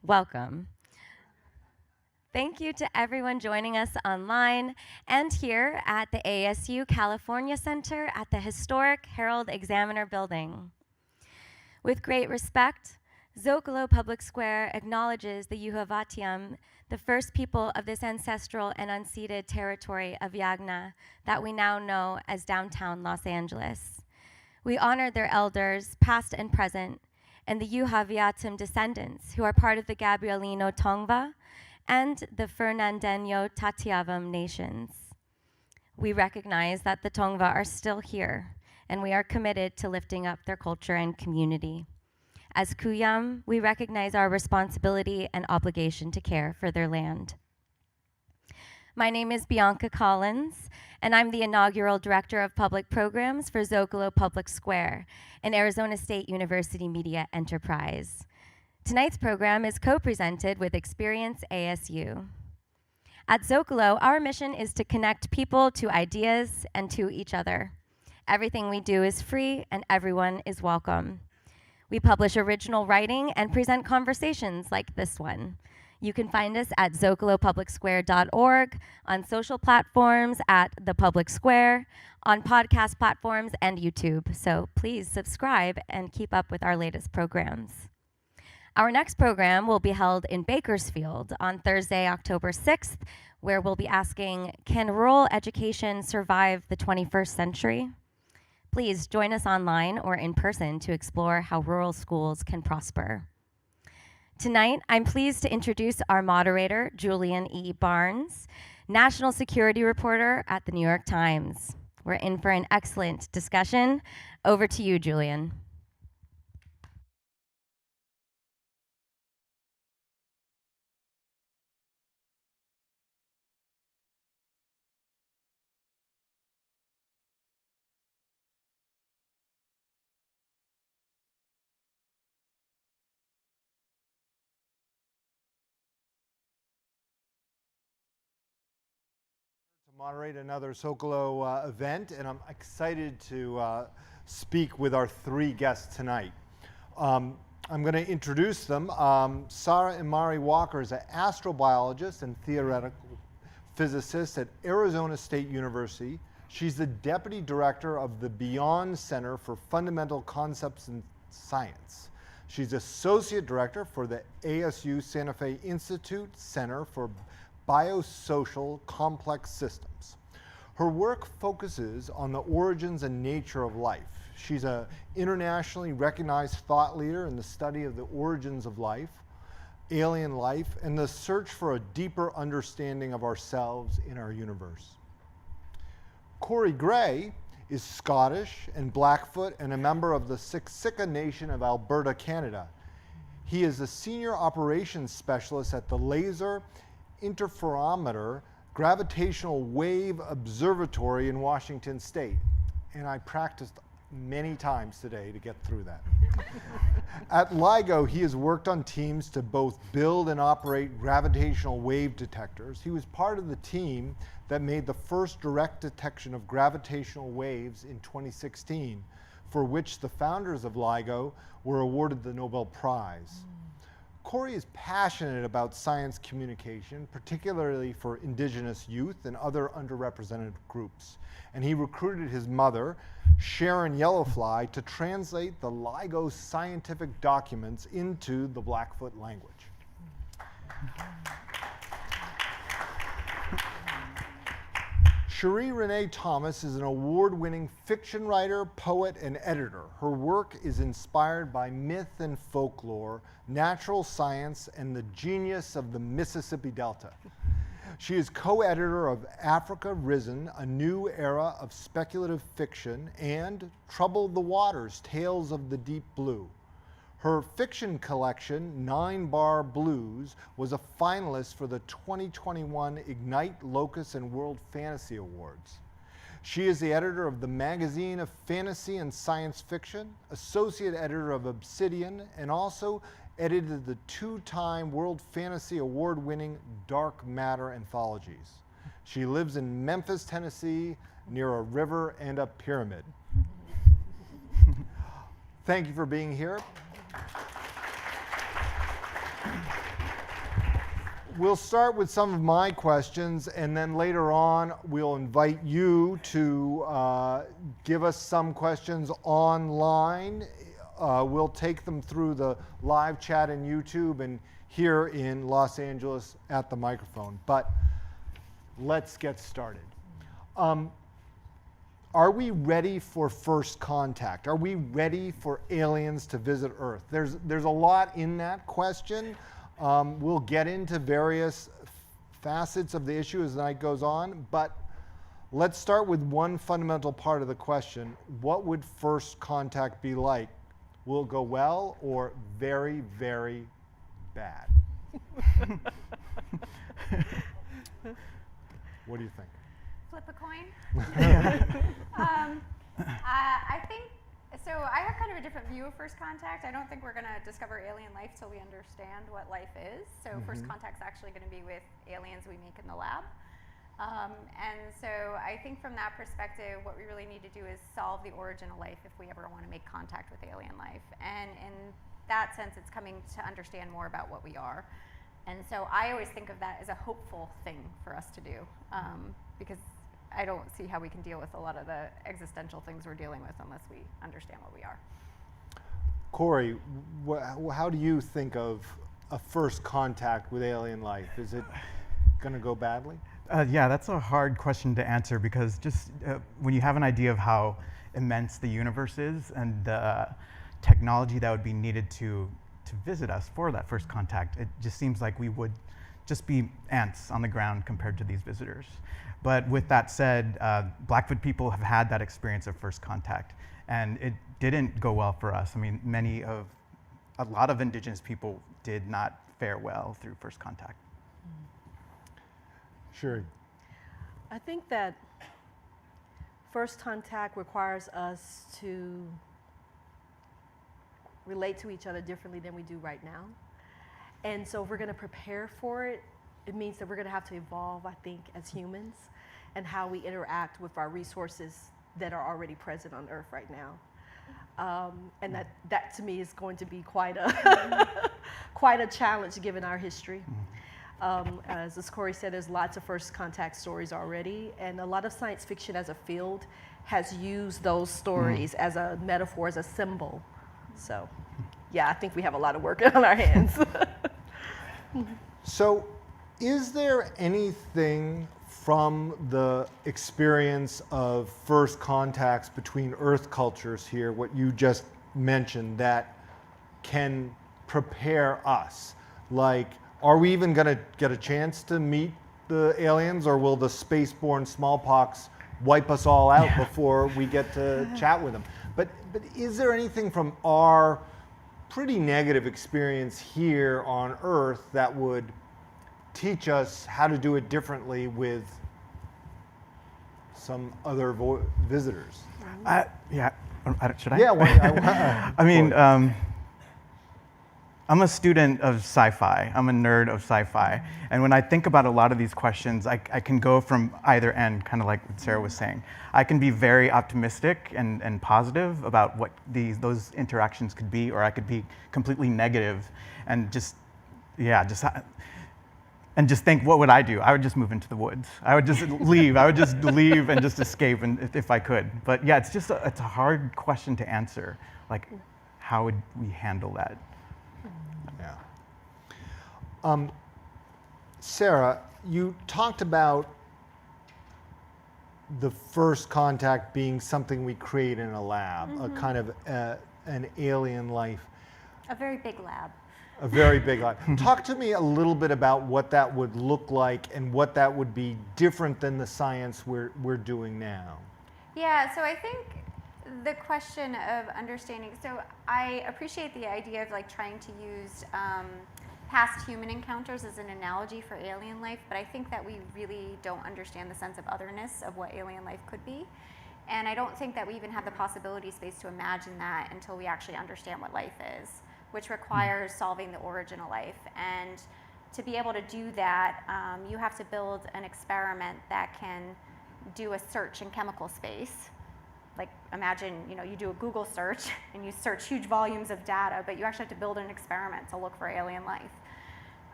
Welcome. Thank you to everyone joining us online and here at the ASU California Center at the historic Herald Examiner Building. With great respect, Zócalo Public Square acknowledges the Yuhavatyam, the first people of this ancestral and unceded territory of Yagna that we now know as downtown Los Angeles. We honor their elders, past and present, and the Yuhaviatum descendants who are part of the Gabrielino Tongva and the Fernandeño Tatiavam nations. We recognize that the Tongva are still here, and we are committed to lifting up their culture and community. As Kuyam, we recognize our responsibility and obligation to care for their land. My name is Bianca Collins, and I'm the inaugural Director of Public Programs for Zócalo Public Square, an Arizona State University media enterprise. Tonight's program is co-presented with Experience ASU. At Zócalo, our mission is to connect people to ideas and to each other. Everything we do is free and everyone is welcome. We publish original writing and present conversations like this one. You can find us at zocalopublicsquare.org, on social platforms at The Public Square, on podcast platforms and YouTube. So please subscribe and keep up with our latest programs. Our next program will be held in Bakersfield on Thursday, October 6th, where we'll be asking, can rural education survive the 21st century? Please join us online or in person to explore how rural schools can prosper. Tonight, I'm pleased to introduce our moderator, Julian E. Barnes, national security reporter at the New York Times. We're in for an excellent discussion. Over to you, Julian. Moderate another Zócalo event, and I'm excited to speak with our three guests tonight. I'm going to introduce them. Sara Imari Walker is an astrobiologist and theoretical physicist at Arizona State University. She's the deputy director of the Beyond Center for Fundamental Concepts in Science. She's associate director for the ASU Santa Fe Institute Center for Biosocial Complex Systems. Her work focuses on the origins and nature of life. She's an internationally recognized thought leader in the study of the origins of life, alien life, and the search for a deeper understanding of ourselves in our universe. Corey Gray is Scottish and Blackfoot and a member of the Siksika Nation of Alberta, Canada. He is a senior operations specialist at the Laser Interferometer Gravitational Wave Observatory in Washington State. And I practiced many times today to get through that. At LIGO, he has worked on teams to both build and operate gravitational wave detectors. He was part of the team that made the first direct detection of gravitational waves in 2016, for which the founders of LIGO were awarded the Nobel Prize. Corey is passionate about science communication, particularly for indigenous youth and other underrepresented groups. And he recruited his mother, Sharon Yellowfly, to translate the LIGO scientific documents into the Blackfoot language. Sheree Renée Thomas is an award-winning fiction writer, poet, and editor. Her work is inspired by myth and folklore, natural science, and the genius of the Mississippi Delta. She is co-editor of Africa Risen, a new era of speculative fiction, and Trouble the Waters, Tales of the Deep Blue. Her fiction collection, 9 Bar Blues, was a finalist for the 2021 Ignite Locus and World Fantasy Awards. She is the editor of the Magazine of Fantasy and Science Fiction, associate editor of Obsidian, and also edited the 2-time World Fantasy Award-winning Dark Matter anthologies. She lives in Memphis, Tennessee, near a river and a pyramid. Thank you for being here. we'll start with some of my questions, and then later on we'll invite you to give us some questions online. We'll take them through the live chat in YouTube and here in Los Angeles at the microphone. But let's get started. Are we ready for first contact? Are we ready for aliens to visit Earth? There's a lot in that question. We'll get into various facets of the issue as the night goes on, but let's start with one fundamental part of the question. What would first contact be like? Will it go well or very, very bad? What do you think? Flip a coin. I think, so I have kind of a different view of first contact. I don't think we're going to discover alien life till we understand what life is. So first contact's actually going to be with aliens we make in the lab. And so I think from that perspective, what we really need to do is solve the origin of life if we ever want to make contact with alien life. And in that sense, it's coming to understand more about what we are. And so I always think of that as a hopeful thing for us to do, because I don't see how we can deal with a lot of the existential things we're dealing with unless we understand what we are. Corey, how do you think of a first contact with alien life? Is it going to go badly? Yeah, that's a hard question to answer because just when you have an idea of how immense the universe is and the technology that would be needed to visit us for that first contact, it just seems like we would just be ants on the ground compared to these visitors. But with that said, Blackfoot people have had that experience of first contact, and it didn't go well for us. I mean, a lot of indigenous people did not fare well through first contact. Sheree. I think that first contact requires us to relate to each other differently than we do right now. And so if we're going to prepare for it, it means that we're going to have to evolve, I think, as humans and how we interact with our resources that are already present on Earth right now. And that to me is going to be quite a challenge given our history. As Corey said, there's lots of first contact stories already, and a lot of science fiction as a field has used those stories as a metaphor, as a symbol. So, yeah, I think we have a lot of work on our hands. So, is there anything from the experience of first contacts between Earth cultures here, what you just mentioned, that can prepare us? Like, are we even going to get a chance to meet the aliens, or will the spaceborne smallpox wipe us all out before we get to chat with them? But is there anything from our pretty negative experience here on Earth that would teach us how to do it differently with some other visitors? Yeah, should I? Yeah, I mean, I'm a student of sci-fi. I'm a nerd of sci-fi. And when I think about a lot of these questions, I can go from either end, kind of like what Sarah was saying. I can be very optimistic and positive about what those interactions could be, or I could be completely negative and just think, what would I do? I would just move into the woods. I would just leave. I would just leave and just escape, and if I could. But yeah, it's a hard question to answer. Like, how would we handle that? Yeah. Sarah, you talked about the first contact being something we create in a lab, a kind of an alien life. A very big lab. A very big lab. Talk to me a little bit about what that would look like and what that would be different than the science we're doing now. Yeah, so I think the question of understanding, so I appreciate the idea of like trying to use past human encounters as an analogy for alien life, but I think that we really don't understand the sense of otherness of what alien life could be. And I don't think that we even have the possibility space to imagine that until we actually understand what life is, which requires solving the origin of life. And to be able to do that, you have to build an experiment that can do a search in chemical space. Like imagine, you do a Google search and you search huge volumes of data, but you actually have to build an experiment to look for alien life.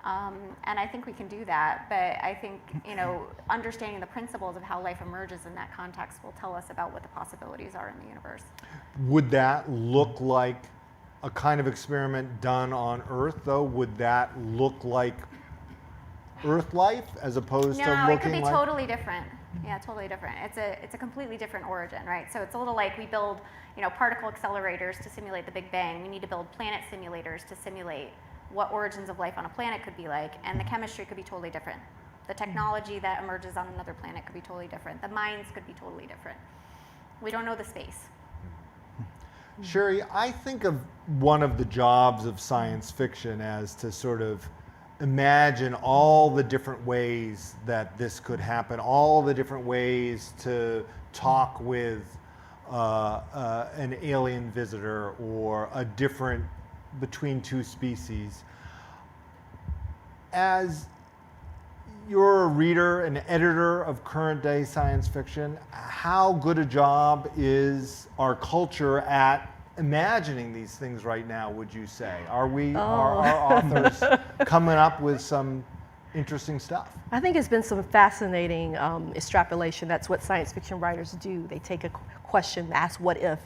And I think we can do that, but I think, you know, understanding the principles of how life emerges in that context will tell us about what the possibilities are in the universe. Would that look like a kind of experiment done on Earth, though? Would that look like Earth life as opposed to No, looking it could be like... totally different. Yeah, totally different. It's a completely different origin, right? So it's a little like we build, you know, particle accelerators to simulate the Big Bang. We need to build planet simulators to simulate what origins of life on a planet could be like, and the chemistry could be totally different. The technology that emerges on another planet could be totally different. The minds could be totally different. We don't know the space. Sheree, I think of one of the jobs of science fiction as to sort of imagine all the different ways that this could happen, all the different ways to talk with an alien visitor or a different between two species. As you're a reader and editor of current day science fiction, how good a job is our culture at imagining these things right now, would you say? Are our authors coming up with some interesting stuff? I think it's been some fascinating extrapolation. That's what science fiction writers do. They take a question, ask what if,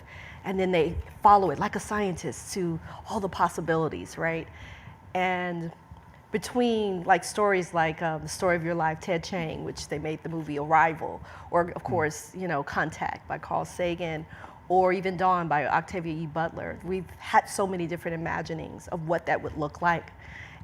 and then they follow it like a scientist to all the possibilities, right? And between like stories like The Story of Your Life, Ted Chiang, which they made the movie Arrival, or of course, you know, Contact by Carl Sagan, or even Dawn by Octavia E. Butler, we've had so many different imaginings of what that would look like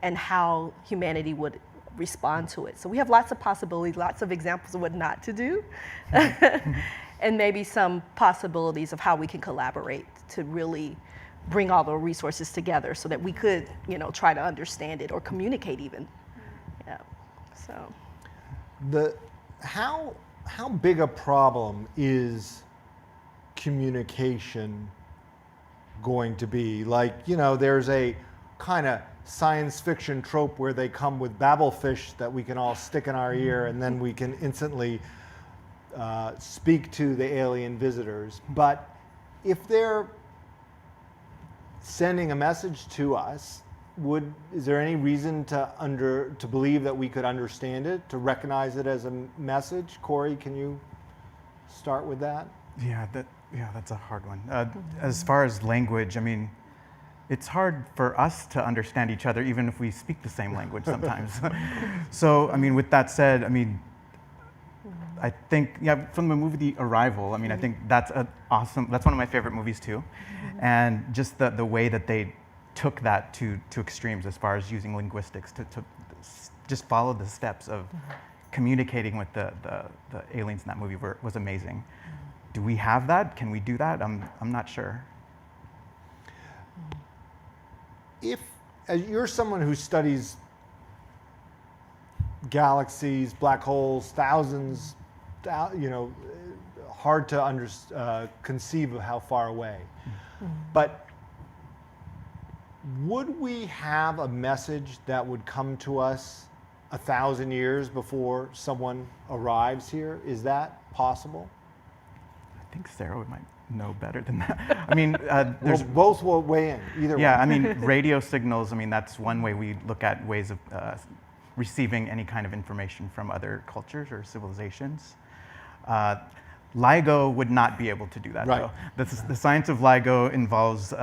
and how humanity would respond to it. So we have lots of possibilities, lots of examples of what not to do, and maybe some possibilities of how we can collaborate to really bring all the resources together so that we could, you know, try to understand it or communicate even. Yeah. So. How big a problem is communication going to be? Like, you know, there's a kind of science fiction trope where they come with babblefish that we can all stick in our ear and then we can instantly speak to the alien visitors. But if they're sending a message to us, is there any reason to believe that we could understand it, to recognize it as a message? Corey, can you start with that? Yeah, that's a hard one. As far as language, I mean, it's hard for us to understand each other even if we speak the same language sometimes. So, I mean, with that said, I mean, I think, yeah, from the movie Arrival, I mean, I think that's awesome. That's one of my favorite movies too. And just the way that they took that to extremes as far as using linguistics to just follow the steps of communicating with the aliens in that movie was amazing. Do we have that? Can we do that? I'm not sure. If you're someone who studies galaxies, black holes, thousands, you know, hard to conceive of how far away. But would we have a message that would come to us 1,000 years before someone arrives here? Is that possible? I think Sarah might know better than that. I mean, Well, both will weigh in, either way. Yeah, I mean, radio signals, I mean, that's one way we look at ways of receiving any kind of information from other cultures or civilizations. LIGO would not be able to do that, right. though. The science of LIGO involves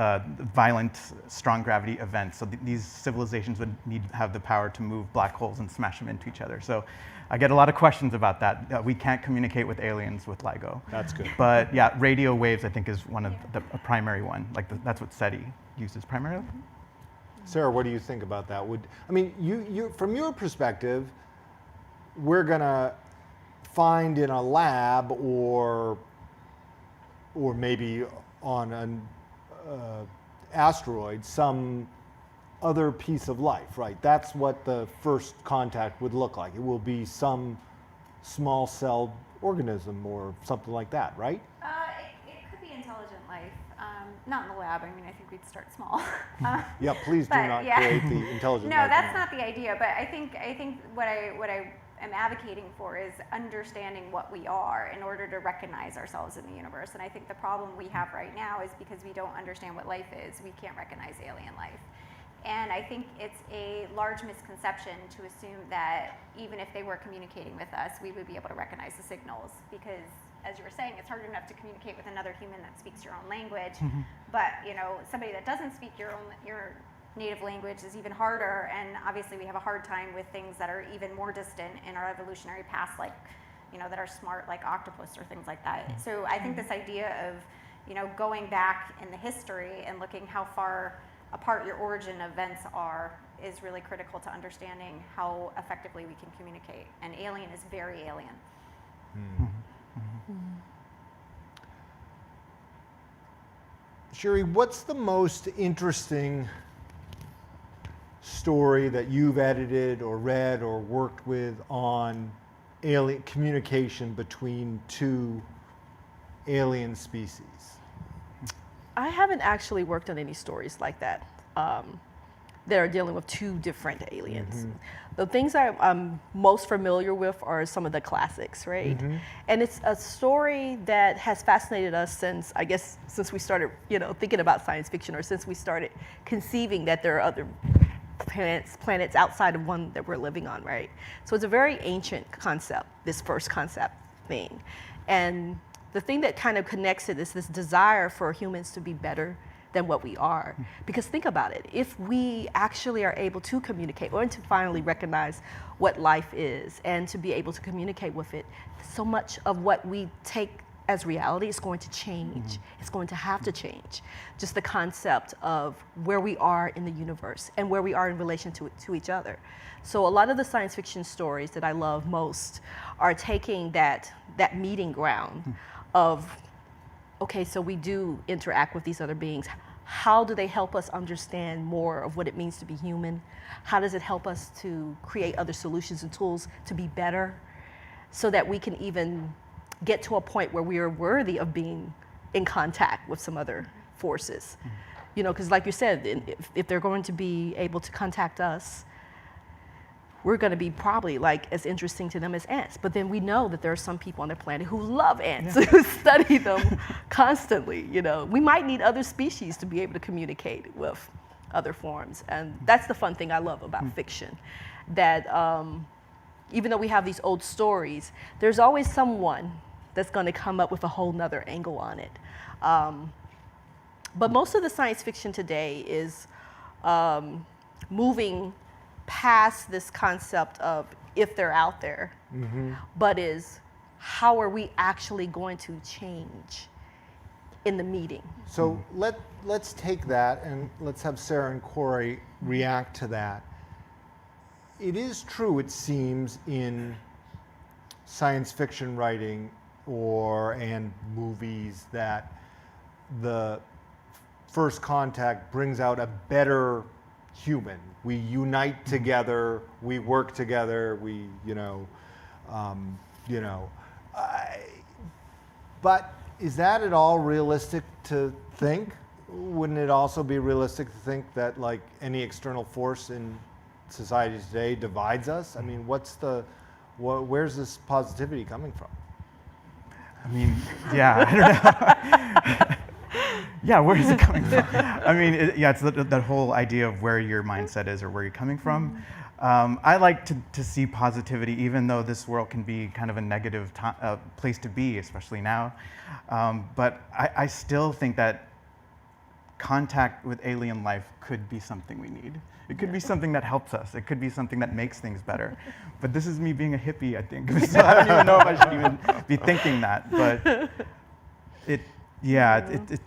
violent, strong gravity events. So these civilizations would need to have the power to move black holes and smash them into each other. So I get a lot of questions about that. We can't communicate with aliens with LIGO. That's good. But yeah, radio waves, I think, is one of a primary one. Like that's what SETI uses primarily. Sarah, what do you think about that? I mean, you from your perspective, we're gonna find in a lab or maybe on an asteroid some other piece of life, right? That's what the first contact would look like. It will be some small celled organism or something like that, right? It could be intelligent life. Not in the lab. I mean, I think we'd start small. Yeah, please do not create the intelligent No, life. that's not the idea. But I think what I am advocating for is understanding what we are in order to recognize ourselves in the universe. And I think the problem we have right now is because we don't understand what life is, we can't recognize alien life. And I think it's a large misconception to assume that even if they were communicating with us, we would be able to recognize the signals. Because, as you were saying, it's hard enough to communicate with another human that speaks your own language. But somebody that doesn't speak your native language is even harder. And obviously, we have a hard time with things that are even more distant in our evolutionary past, like that are smart, like octopus or things like that. So I think this idea of going back in the history and looking how far apart your origin events are is really critical to understanding how effectively we can communicate. And alien is very alien. Sheree, what's the most interesting story that you've edited or read or worked with on alien communication between two alien species? I haven't actually worked on any stories like that that are dealing with two different aliens. The things I'm most familiar with are some of the classics, right? And it's a story that has fascinated us since we started, thinking about science fiction, or since we started conceiving that there are other planets outside of one that we're living on, right? So it's a very ancient concept, this first concept thing. And the thing that kind of connects it is this desire for humans to be better than what we are. Because think about it, if we actually are able to communicate or to finally recognize what life is and to be able to communicate with it, so much of what we take as reality is going to change. It's going to have to change. Just the concept of where we are in the universe and where we are in relation to each other. So a lot of the science fiction stories that I love most are taking that meeting ground of, okay, so we do interact with these other beings. How do they help us understand more of what it means to be human? How does it help us to create other solutions and tools to be better so that we can even get to a point where we are worthy of being in contact with some other forces? Because like you said, if they're going to be able to contact us, we're going to be probably like as interesting to them as ants. But then we know that there are some people on the planet who love ants, who study them constantly. We might need other species to be able to communicate with other forms. And that's the fun thing I love about fiction, that even though we have these old stories, there's always someone that's going to come up with a whole nother angle on it. But most of the science fiction today is moving past this concept of if they're out there, but is how are we actually going to change in the meeting? So let's take that and let's have Sara and Corey react to that. It is true, it seems, in science fiction writing and movies that the first contact brings out a better human. We unite together, we work together, but is that at all realistic to think? Wouldn't it also be realistic to think that like any external force in society today divides us? I mean, where's this positivity coming from? I mean, I don't know. Yeah, where is it coming from? I mean, it's that whole idea of where your mindset is or where you're coming from. I like to see positivity, even though this world can be kind of a negative place to be, especially now. But I still think that contact with alien life could be something we need. It could be something that helps us. It could be something that makes things better. But this is me being a hippie, I think. So I don't even know if I should even be thinking that. But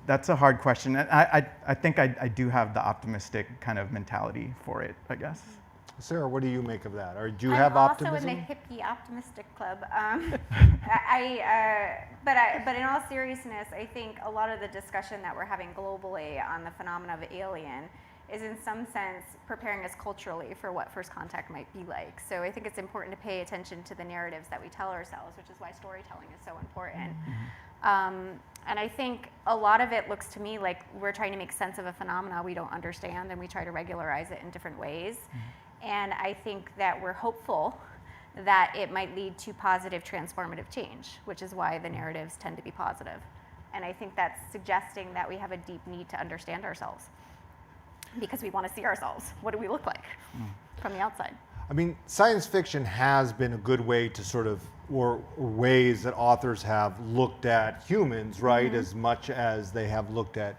that's a hard question. I think I do have the optimistic kind of mentality for it, I guess. Sara, what do you make of that? Or do you have optimism? I'm also in the hippie optimistic club. But in all seriousness, I think a lot of the discussion that we're having globally on the phenomena of alien is in some sense preparing us culturally for what first contact might be like. So I think it's important to pay attention to the narratives that we tell ourselves, which is why storytelling is so important. And I think a lot of it looks to me like we're trying to make sense of a phenomena we don't understand, and we try to regularize it in different ways. And I think that we're hopeful that it might lead to positive transformative change, which is why the narratives tend to be positive. And I think that's suggesting that we have a deep need to understand ourselves. because we want to see ourselves. What do we look like from the outside? I mean, science fiction has been a good way to sort of, or ways that authors have looked at humans, right, as much as they have looked at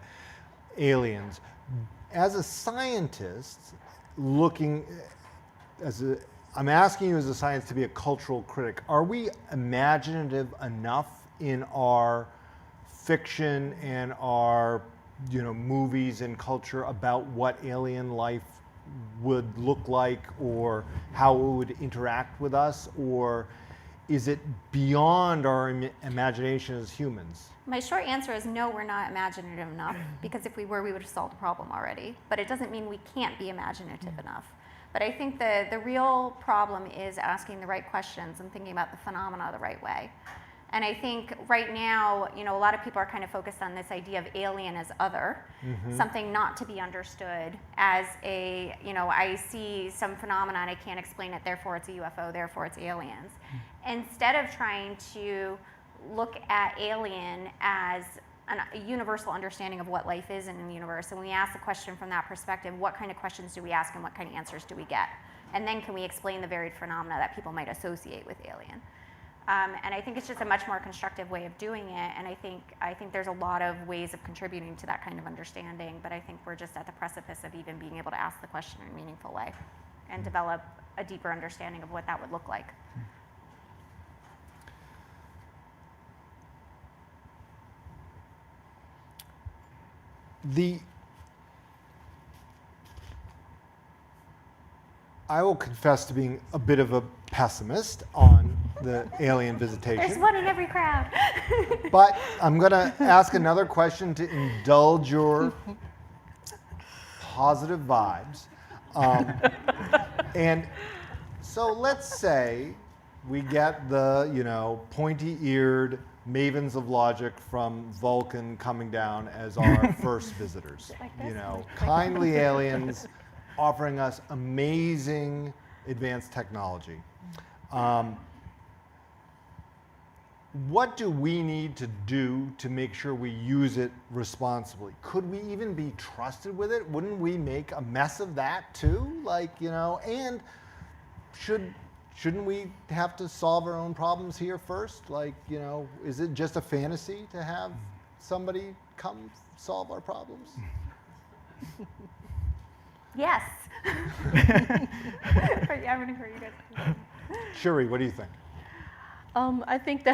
aliens. As a scientist, I'm asking you as a scientist to be a cultural critic. Are we imaginative enough in our fiction and our, movies and culture about what alien life would look like or how it would interact with us, or is it beyond our imagination as humans? My short answer is no, we're not imaginative enough, because if we were, we would have solved the problem already. But it doesn't mean we can't be imaginative enough. But I think the real problem is asking the right questions and thinking about the phenomena the right way. And I think right now, a lot of people are kind of focused on this idea of alien as other, something not to be understood as I see some phenomenon, I can't explain it, therefore it's a UFO, therefore it's aliens. Instead of trying to look at alien as a universal understanding of what life is in the universe, and we ask the question from that perspective, what kind of questions do we ask and what kind of answers do we get? And then can we explain the varied phenomena that people might associate with alien? And I think it's just a much more constructive way of doing it, and I think there's a lot of ways of contributing to that kind of understanding, but I think we're just at the precipice of even being able to ask the question in a meaningful way and develop a deeper understanding of what that would look like. I will confess to being a bit of a pessimist on the alien visitation. There's one in every crowd. But I'm going to ask another question to indulge your positive vibes. And so let's say we get the, pointy-eared mavens of logic from Vulcan coming down as our first visitors. Kindly aliens offering us amazing advanced technology. What do we need to do to make sure we use it responsibly? Could we even be trusted with it? Wouldn't we make a mess of that too? And shouldn't we have to solve our own problems here first? Is it just a fantasy to have somebody come solve our problems? Yes. I'm going to hear you guys. Sheree, what do you think? I think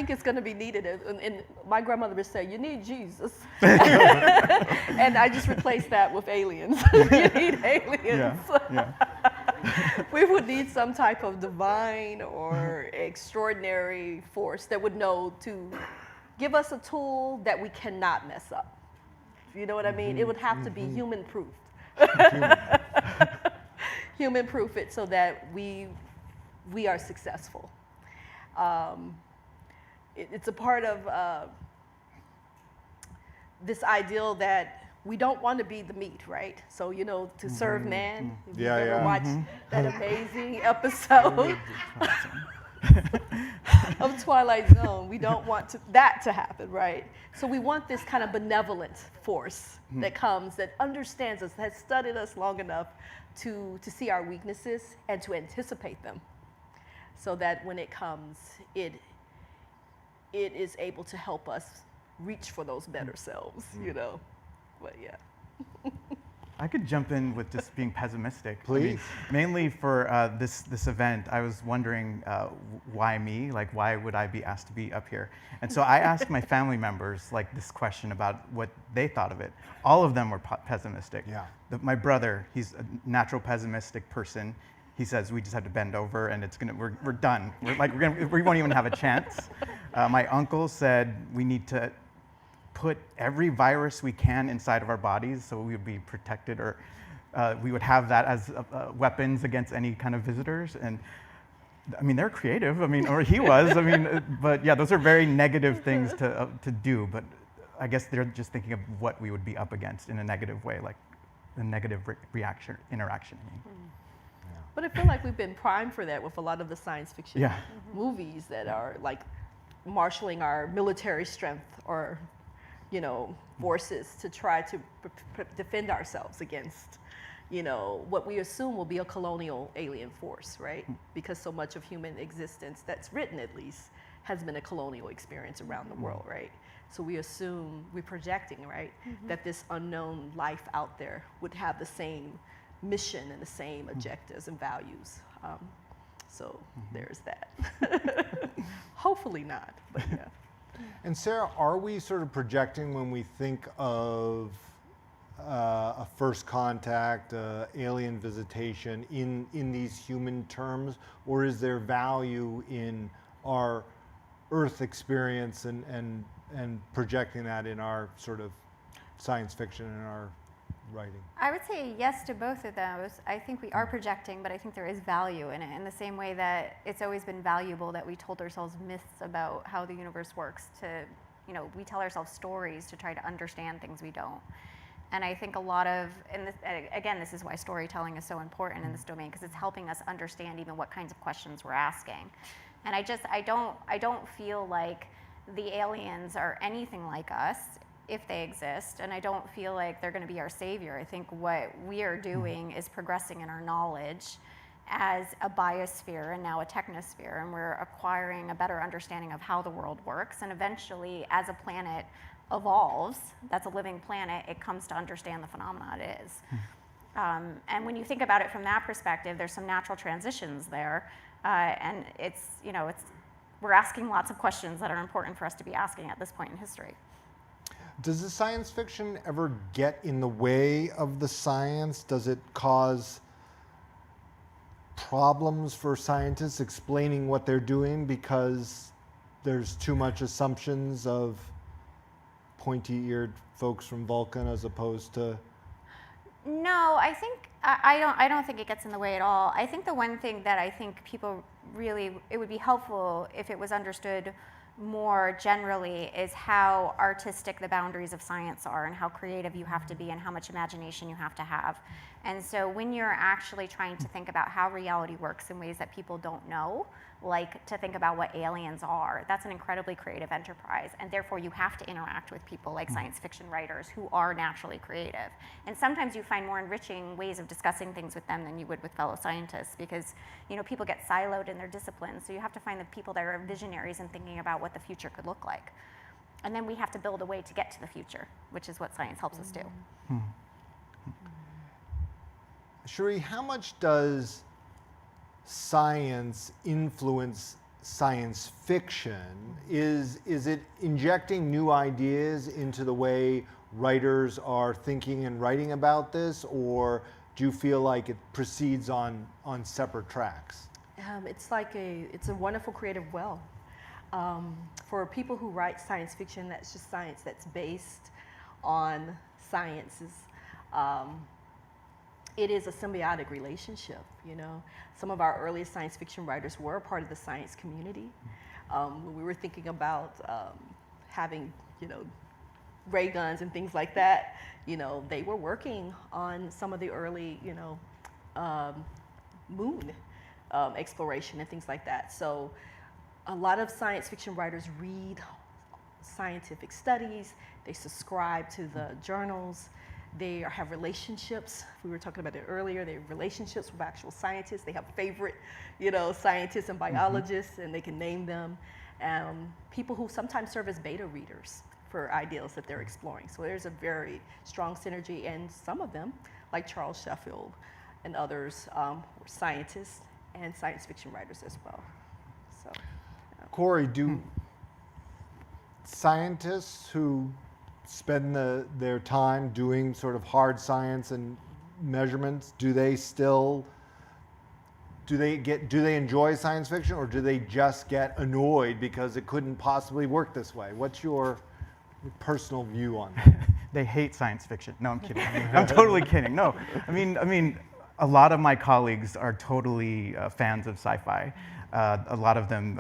it's going to be needed. And my grandmother would say, you need Jesus. And I just replaced that with aliens. You need aliens. Yeah. We would need some type of divine or extraordinary force that would know to give us a tool that we cannot mess up. You know what I mean? It would have to be human-proofed. Human-proof it so that we are successful. It's a part of this ideal that we don't want to be the meat, right? So, to serve man. If you've ever watched that amazing episode of Twilight Zone, we don't want that to happen, right? So we want this kind of benevolent force that comes, that understands us, has studied us long enough to see our weaknesses and to anticipate them, so that when it comes, it is able to help us reach for those better selves, But yeah. I could jump in with just being pessimistic. Please. Mainly for this event, I was wondering why me? Why would I be asked to be up here? And so I asked my family members this question about what they thought of it. All of them were pessimistic. Yeah. My brother, he's a natural pessimistic person. He says we just have to bend over and we're done. We won't even have a chance. My uncle said we need to put every virus we can inside of our bodies so we would be protected, or we would have that as weapons against any kind of visitors. And they're creative. Or he was. But yeah, those are very negative things to do. But I guess they're just thinking of what we would be up against in a negative way, like a negative interaction. But I feel like we've been primed for that with a lot of the science fiction movies that are marshaling our military strength or you know, forces to try to defend ourselves against, you know, what we assume will be a colonial alien force, right? Because so much of human existence, that's written at least, has been a colonial experience around the world, right? So we assume, we're projecting, right, that this unknown life out there would have the same mission and the same objectives and values. So there's that. Hopefully not, but yeah. And Sarah, are we sort of projecting when we think of a first contact, alien visitation in these human terms, or is there value in our Earth experience and projecting that in our sort of science fiction and our writing? I would say yes to both of those. I think we are projecting, but I think there is value in it, in the same way that it's always been valuable that we told ourselves myths about how the universe works. To, you know, we tell ourselves stories to try to understand things we don't. And I think a lot of, and this, again, this is why storytelling is so important in this domain, because it's helping us understand even what kinds of questions we're asking. And I don't feel like the aliens are anything like us, if they exist, and I don't feel like they're going to be our savior. I think what we are doing is progressing in our knowledge as a biosphere and now a technosphere, and we're acquiring a better understanding of how the world works, and eventually, as a planet evolves, that's a living planet, it comes to understand the phenomena it is. And when you think about it from that perspective, there's some natural transitions there, and it's, you know, we're asking lots of questions that are important for us to be asking at this point in history. Does the science fiction ever get in the way of the science? Does it cause problems for scientists explaining what they're doing because there's too much assumptions of pointy-eared folks from Vulcan as opposed to? No, I think I don't think it gets in the way at all. I think the one thing that I think people really, it would be helpful if it was understood more generally, is how artistic the boundaries of science are and how creative you have to be and how much imagination you have to have. And so when you're actually trying to think about how reality works in ways that people don't know, like to think about what aliens are, that's an incredibly creative enterprise, and therefore you have to interact with people like science fiction writers who are naturally creative. And sometimes you find more enriching ways of discussing things with them than you would with fellow scientists, because, you know, people get siloed in their disciplines, so you have to find the people that are visionaries and thinking about what the future could look like. And then we have to build a way to get to the future, which is what science helps us do. Sheree, how much does science influence science fiction? Is it injecting new ideas into the way writers are thinking and writing about this, or do you feel like it proceeds on separate tracks? It's a wonderful creative well. For people who write science fiction, that's just science that's based on sciences. It is a symbiotic relationship, you know. Some of our earliest science fiction writers were a part of the science community. When we were thinking about having, you know, ray guns and things like that, you know, they were working on some of the early, you know, moon exploration and things like that. So a lot of science fiction writers read scientific studies, they subscribe to the journals, they have relationships. We were talking about it earlier. They have relationships with actual scientists. They have favorite, you know, scientists and biologists, and they can name them. People who sometimes serve as beta readers for ideals that they're exploring. So there's a very strong synergy, and some of them, like Charles Sheffield and others, were scientists and science fiction writers as well. So, Corey, do scientists who spend their time doing sort of hard science and measurements, do they enjoy science fiction, or do they just get annoyed because it couldn't possibly work this way? What's your personal view on that? They hate science fiction. No, I'm kidding. I'm totally kidding. No, I mean, a lot of my colleagues are totally fans of sci-fi. A lot of them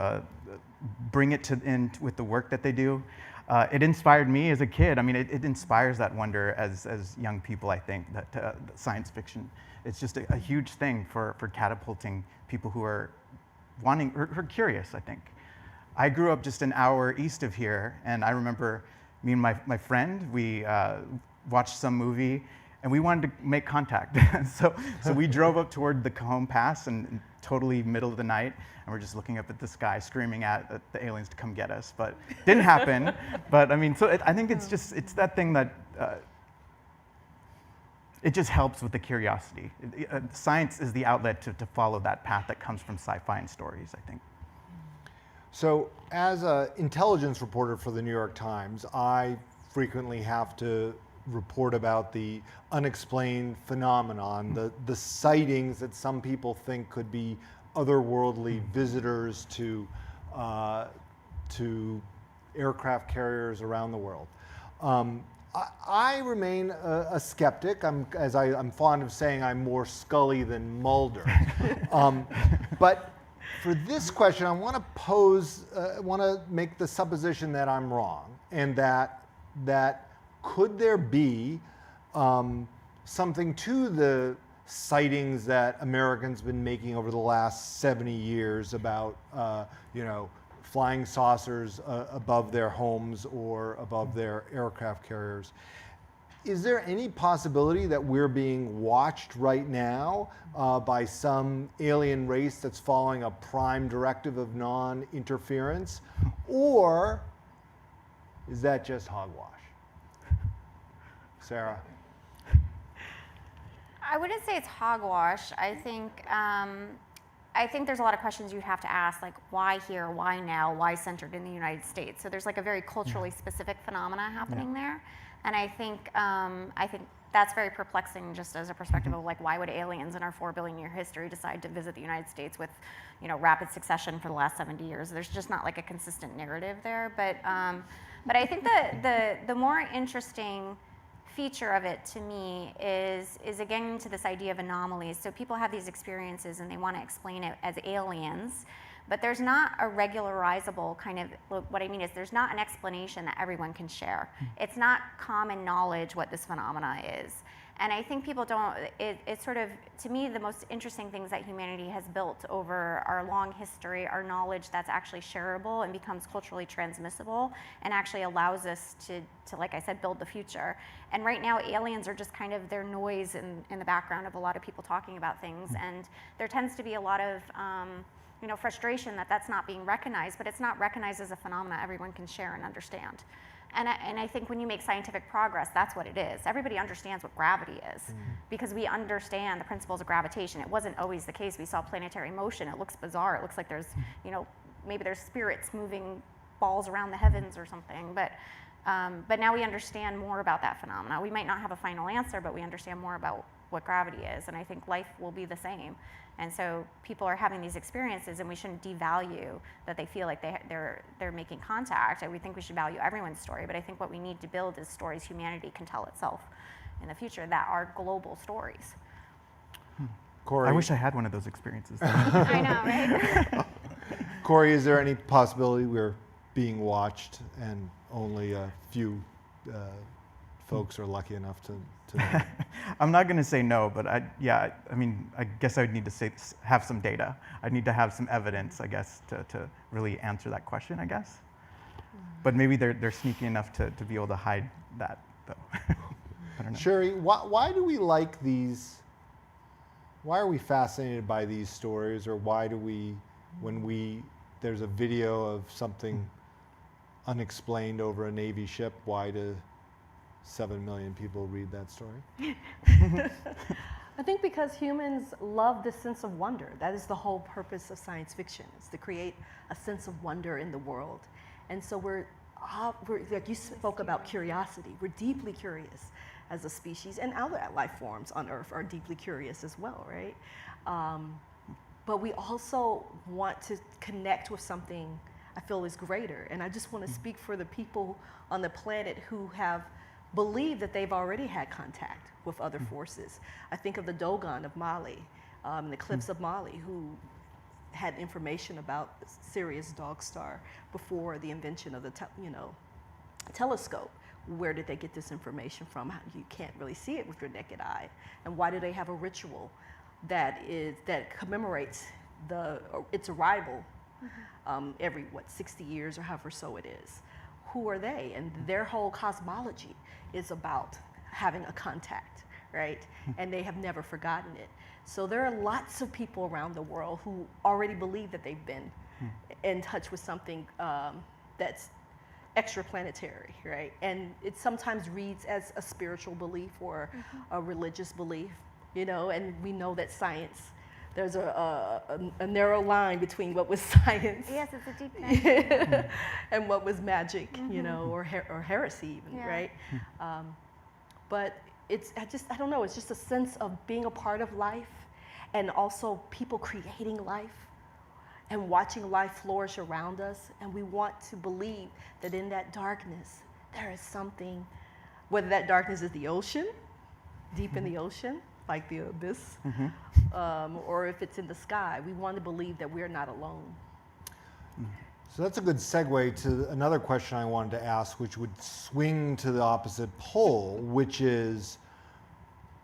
bring it in with the work that they do. It inspired me as a kid. I mean, it inspires that wonder as young people, I think, that science fiction, it's just a huge thing for catapulting people who are who are curious, I think. I grew up just an hour east of here, and I remember me and my friend, we watched some movie, and we wanted to make contact. so we drove up toward the Cajon Pass, and totally middle of the night, and we're just looking up at the sky, screaming at the aliens to come get us. But didn't happen. But I mean, I think it's that thing that it just helps with the curiosity. Science is the outlet to follow that path that comes from sci-fi and stories, I think. So as an intelligence reporter for the New York Times, I frequently have to report about the unexplained phenomenon, the sightings that some people think could be otherworldly visitors to aircraft carriers around the world. I remain a skeptic. I'm fond of saying I'm more Scully than Mulder. But for this question, I want to make the supposition that I'm wrong, and that could there be something to the sightings that Americans have been making over the last 70 years about, flying saucers above their homes or above their aircraft carriers? Is there any possibility that we're being watched right now by some alien race that's following a prime directive of non-interference? Or is that just hogwash? Sarah? I wouldn't say it's hogwash. I think there's a lot of questions you'd have to ask, like why here, why now, why centered in the United States? So there's like a very culturally specific phenomena happening there, and I think that's very perplexing just as a perspective of like why would aliens in our 4 billion year history decide to visit the United States with rapid succession for the last 70 years? There's just not like a consistent narrative there, but I think the more interesting feature of it to me is again into this idea of anomalies. So people have these experiences and they want to explain it as aliens, but there's not a regularizable kind of, what I mean is there's not an explanation that everyone can share. It's not common knowledge what this phenomena is. And I think people don't, it's sort of, to me, the most interesting things that humanity has built over our long history are knowledge that's actually shareable and becomes culturally transmissible and actually allows us to like I said, build the future. And right now, aliens are just kind of their noise in the background of a lot of people talking about things. And there tends to be a lot of, frustration that that's not being recognized, but it's not recognized as a phenomena everyone can share and understand. And I think when you make scientific progress, that's what it is. Everybody understands what gravity is because we understand the principles of gravitation. It wasn't always the case. We saw planetary motion. It looks bizarre. It looks like there's, maybe there's spirits moving balls around the heavens or something. But now we understand more about that phenomena. We might not have a final answer, but we understand more about what gravity is. And I think life will be the same. And so people are having these experiences, and we shouldn't devalue that they feel like they're making contact. And we think we should value everyone's story, but I think what we need to build is stories humanity can tell itself in the future that are global stories. Corey? I wish I had one of those experiences. I know, right? Corey, is there any possibility we're being watched and only a few folks are lucky enough to know? I'm not going to say no, but I guess I would need to have some data. I'd need to have some evidence, I guess, to really answer that question, I guess. But maybe they're sneaky enough to be able to hide that, though. I don't know. Sheree, why do we like these? Why are we fascinated by these stories, or why do we, when there's a video of something unexplained over a Navy ship, why do 7 million people read that story? I think because humans love this sense of wonder. That is the whole purpose of science fiction, is to create a sense of wonder in the world. And so we're like you spoke about curiosity. We're deeply curious as a species, and other life forms on Earth are deeply curious as well, right? But we also want to connect with something I feel is greater. And I just want to speak for the people on the planet who have believed that they've already had contact with other forces. I think of the Dogon of Mali, the Eclipse of Mali, who had information about Sirius Dog Star before the invention of the telescope. Where did they get this information from? You can't really see it with your naked eye. And why do they have a ritual that commemorates its arrival every 60 years or however so it is? who are they? And their whole cosmology is about having a contact, right? And they have never forgotten it. So there are lots of people around the world who already believe that they've been in touch with something that's extraplanetary, right? And it sometimes reads as a spiritual belief or a religious belief, you know, and we know that science, there's a narrow line between what was science Yes, it's a deep connection. and what was magic, you know, or heresy even, right? But I don't know, it's just a sense of being a part of life and also people creating life and watching life flourish around us. And we want to believe that in that darkness, there is something, whether that darkness is the ocean, deep in the ocean, like the abyss, or if it's in the sky, we want to believe that we're not alone. So that's a good segue to another question I wanted to ask, which would swing to the opposite pole, which is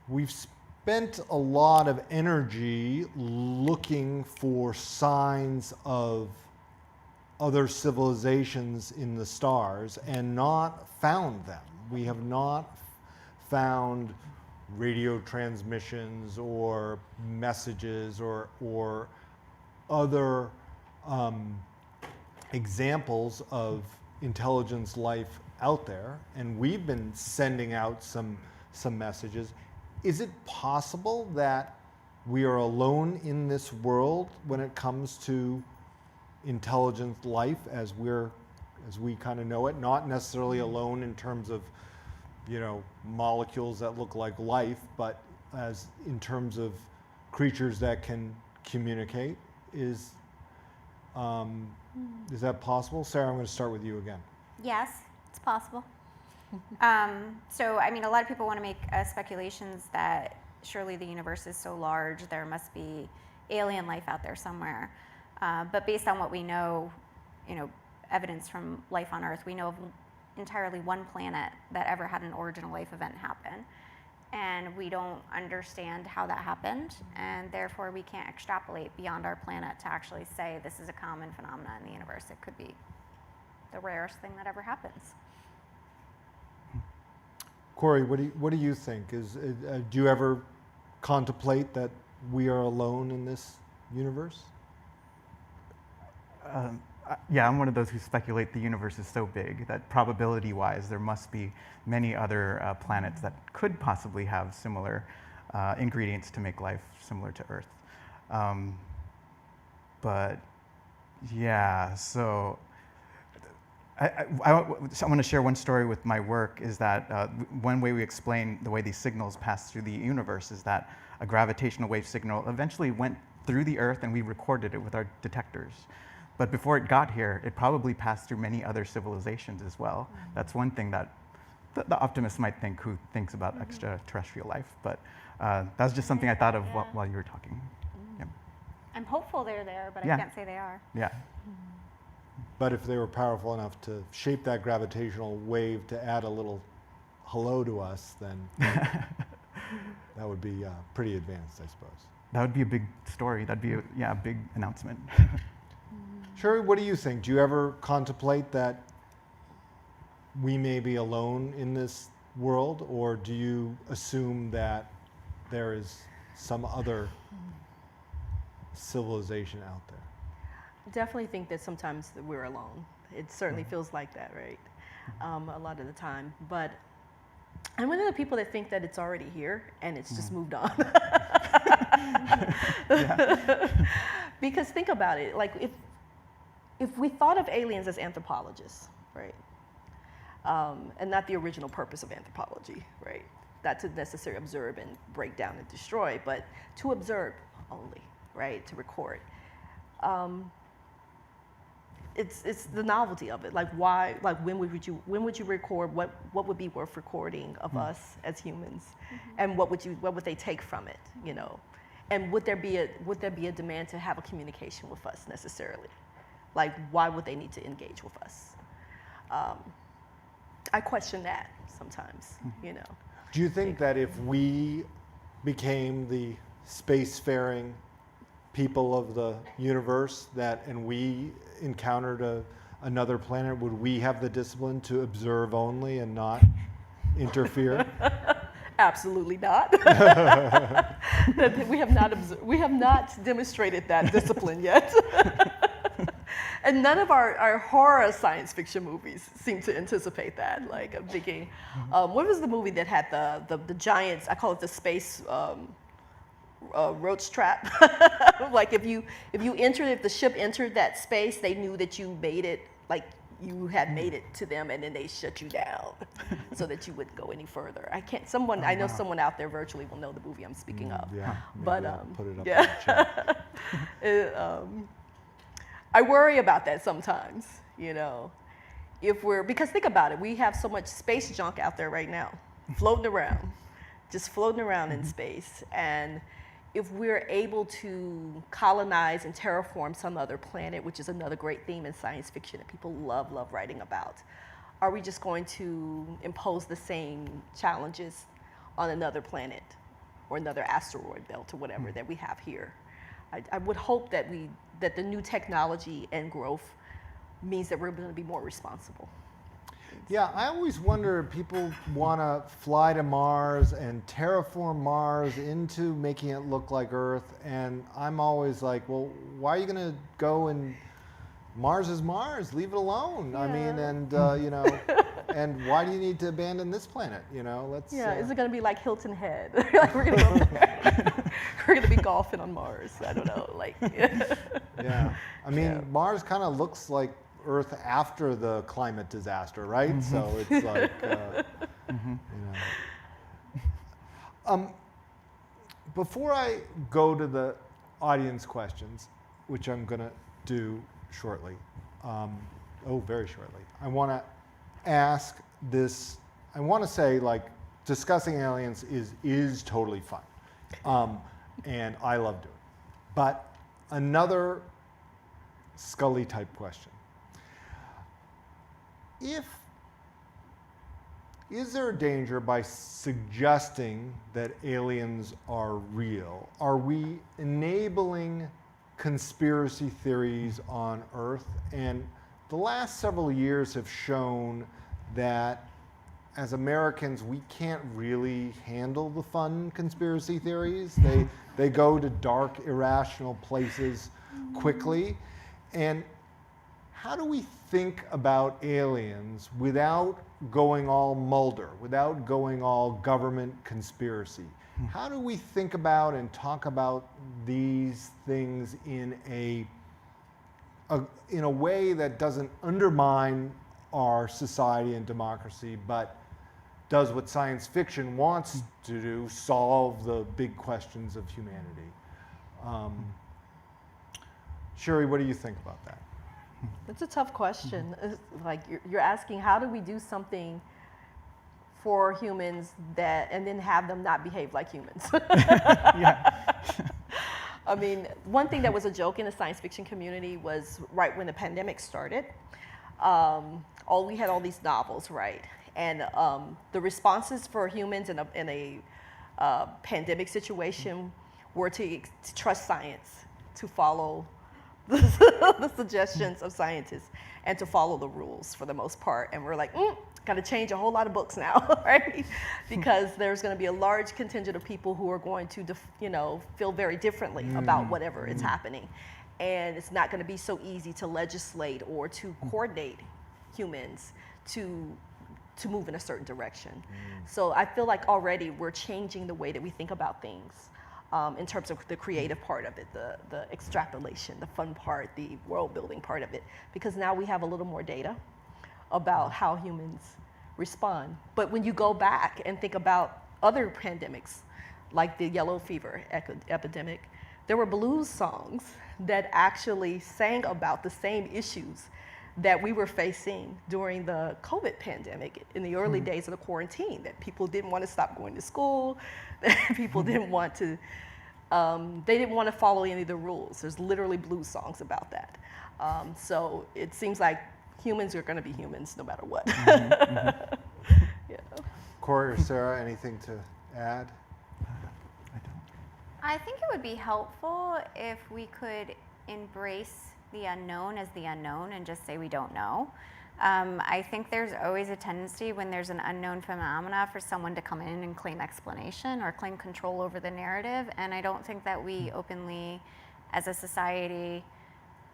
we've spent a lot of energy looking for signs of other civilizations in the stars and not found them. We have not found radio transmissions or messages or other examples of intelligence life out there, and we've been sending out some messages. Is it possible that we are alone in this world when it comes to intelligent life as we kind of know it? Not necessarily alone in terms of, you know, molecules that look like life, but as in terms of creatures that can communicate. Is that possible? Sarah, I'm going to start with you again. Yes, it's possible. So, I mean, a lot of people want to make speculations that surely the universe is so large, there must be alien life out there somewhere. But based on what we know, you know, evidence from life on Earth, we know of entirely one planet that ever had an original life event happen. And we don't understand how that happened, and therefore we can't extrapolate beyond our planet to actually say this is a common phenomenon in the universe. It could be the rarest thing that ever happens. Corey, what do you think? Do you ever contemplate that we are alone in this universe? Yeah, I'm one of those who speculate the universe is so big that probability-wise there must be many other planets that could possibly have similar ingredients to make life similar to Earth. But yeah, so I want to share one story with my work, is that one way we explain the way these signals pass through the universe is that a gravitational wave signal eventually went through the Earth and we recorded it with our detectors. But before it got here, it probably passed through many other civilizations as well. That's one thing that the optimist might think who thinks about extraterrestrial life. But that's just something I thought of while you were talking. Yeah. I'm hopeful they're there, but Yeah. I can't say they are. Yeah. But if they were powerful enough to shape that gravitational wave to add a little hello to us, then that would be pretty advanced, I suppose. That would be a big story. That'd be a big announcement. Sheree, what do you think? Do you ever contemplate that we may be alone in this world, or do you assume that there is some other civilization out there? Definitely think that sometimes that we're alone. It certainly feels like that, right? A lot of the time. But I'm one of the people that think that it's already here and it's just moved on. Because think about it, like if we thought of aliens as anthropologists, right? And not the original purpose of anthropology, right? Not to necessarily observe and break down and destroy, but to observe only, right? To record. It's the novelty of it. Like why? Like when would you record? What would be worth recording of us as humans, and what would they take from it? You know, and would there be a demand to have a communication with us necessarily? Like why would they need to engage with us? I question that sometimes. You know. Do you think that if we became the spacefaring people of the universe, and we encountered another planet, would we have the discipline to observe only and not interfere? Absolutely not. We have not demonstrated that discipline yet. And none of our horror science fiction movies seem to anticipate that. Like I'm thinking, what was the movie that had the giants? I call it the space roach trap. Like if the ship entered that space, they knew that you made it. Like you had made it to them, and then they shut you down so that you wouldn't go any further. I know someone out there virtually will know the movie I'm speaking of. Yeah, But I'll put it up yeah. in the chat. I worry about that sometimes, you know. Because think about it, we have so much space junk out there right now, floating around, just floating around in space. And if we're able to colonize and terraform some other planet, which is another great theme in science fiction that people love writing about, are we just going to impose the same challenges on another planet or another asteroid belt or whatever that we have here? I would hope that the new technology and growth means that we're going to be more responsible. Yeah, I always wonder if people want to fly to Mars and terraform Mars into making it look like Earth, and I'm always like, well, why are you going to go and Mars is Mars, leave it alone. Yeah. I mean, and you know, and why do you need to abandon this planet? You know, let's. Yeah, is it going to be like Hilton Head? Like we're going to go there. We're going to be golfing on Mars. I don't know, like. Yeah, I mean, Mars kind of looks like Earth after the climate disaster, right? Mm-hmm. So it's like, you know. Before I go to the audience questions, which I'm going to do shortly, very shortly, I want to ask this. I want to say, like, discussing aliens is totally fun, and I love doing it. But another Scully type question. Is there a danger by suggesting that aliens are real? Are we enabling conspiracy theories on Earth? And the last several years have shown that as Americans, we can't really handle the fun conspiracy theories. They go to dark, irrational places quickly. And how do we think about aliens without going all Mulder, without going all government conspiracy? How do we think about and talk about these things in a way that doesn't undermine our society and democracy, but does what science fiction wants to do, solve the big questions of humanity? Sheree, what do you think about that? It's a tough question. Like you're asking, how do we do something for humans and then have them not behave like humans? Yeah. I mean, one thing that was a joke in the science fiction community was right when the pandemic started. We had all these novels, right? And the responses for humans in a pandemic situation were to trust science, to follow the suggestions of scientists, and to follow the rules for the most part. And we're like, got to change a whole lot of books now, right? Because there's going to be a large contingent of people who are going to, feel very differently about whatever is happening. And it's not going to be so easy to legislate or to coordinate humans to move in a certain direction. So I feel like already we're changing the way that we think about things. In terms of the creative part of it, the extrapolation, the fun part, the world building part of it, because now we have a little more data about how humans respond. But when you go back and think about other pandemics, like the yellow fever epidemic, there were blues songs that actually sang about the same issues that we were facing during the COVID pandemic in the early days of the quarantine, that people didn't want to stop going to school, that people didn't want to, they didn't want to follow any of the rules. There's literally blues songs about that. So it seems like humans are going to be humans no matter what. Yeah. Corey or Sarah, anything to add? I think it would be helpful if we could embrace the unknown as the unknown and just say we don't know. I think there's always a tendency when there's an unknown phenomena for someone to come in and claim explanation or claim control over the narrative, and I don't think that we openly, as a society,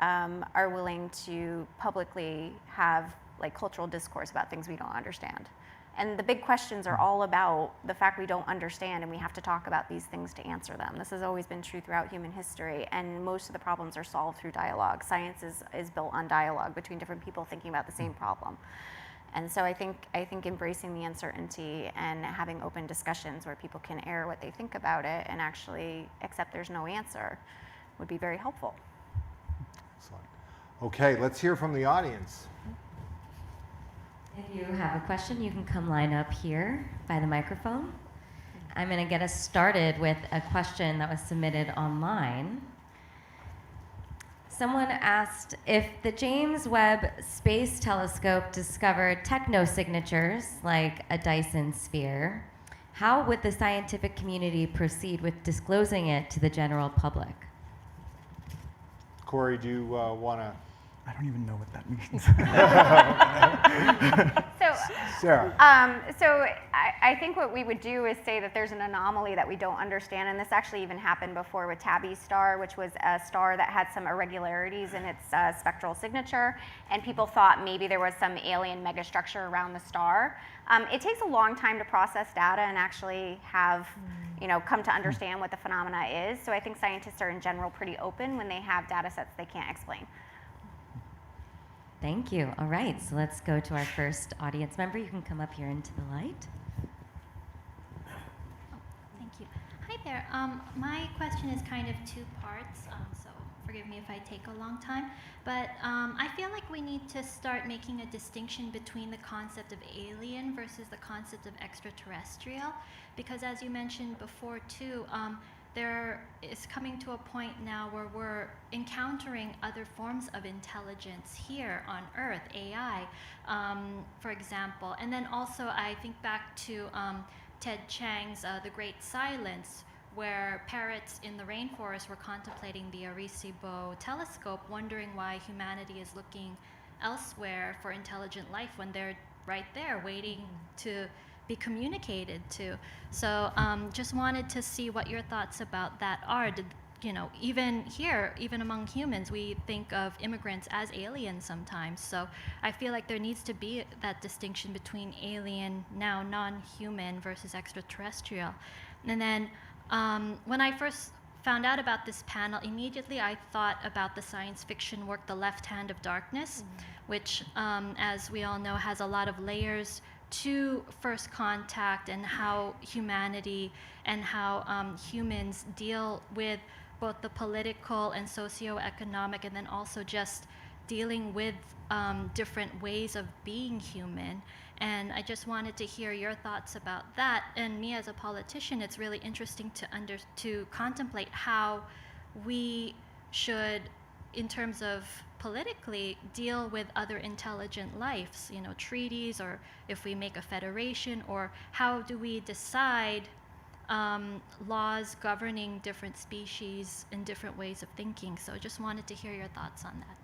are willing to publicly have like cultural discourse about things we don't understand. And the big questions are all about the fact we don't understand, and we have to talk about these things to answer them. This has always been true throughout human history, and most of the problems are solved through dialogue. Science is built on dialogue between different people thinking about the same problem. And so I think embracing the uncertainty and having open discussions where people can air what they think about it and actually accept there's no answer would be very helpful. Excellent. Okay, let's hear from the audience. If you have a question, you can come line up here by the microphone. I'm going to get us started with a question that was submitted online. Someone asked if the James Webb Space Telescope discovered technosignatures like a Dyson sphere, how would the scientific community proceed with disclosing it to the general public? Corey, do you want to? I don't even know what that means. Sarah. So I think what we would do is say that there's an anomaly that we don't understand, and this actually even happened before with Tabby's star, which was a star that had some irregularities in its spectral signature, and people thought maybe there was some alien megastructure around the star. It takes a long time to process data and actually have, come to understand what the phenomena is. So I think scientists are in general pretty open when they have data sets they can't explain. Thank you. All right, so let's go to our first audience member. You can come up here into the light. Thank you. Hi there. My question is kind of two parts, so forgive me if I take a long time. But I feel like we need to start making a distinction between the concept of alien versus the concept of extraterrestrial, because as you mentioned before too, there is coming to a point now where we're encountering other forms of intelligence here on Earth, AI, for example. And then also I think back to Ted Chiang's The Great Silence, where parrots in the rainforest were contemplating the Arecibo telescope, wondering why humanity is looking elsewhere for intelligent life when they're right there waiting to be communicated to. So just wanted to see what your thoughts about that are. Even here, even among humans, we think of immigrants as aliens sometimes. So I feel like there needs to be that distinction between alien, now non-human, versus extraterrestrial. And then when I first found out about this panel, immediately I thought about the science fiction work, The Left Hand of Darkness, which, as we all know, has a lot of layers to first contact and how humanity and how humans deal with both the political and socioeconomic, and then also just dealing with different ways of being human. And I just wanted to hear your thoughts about that. And me as a politician, it's really interesting to contemplate how we should, in terms of politically, deal with other intelligent lives, treaties, or if we make a federation, or how do we decide laws governing different species and different ways of thinking. So just wanted to hear your thoughts on that.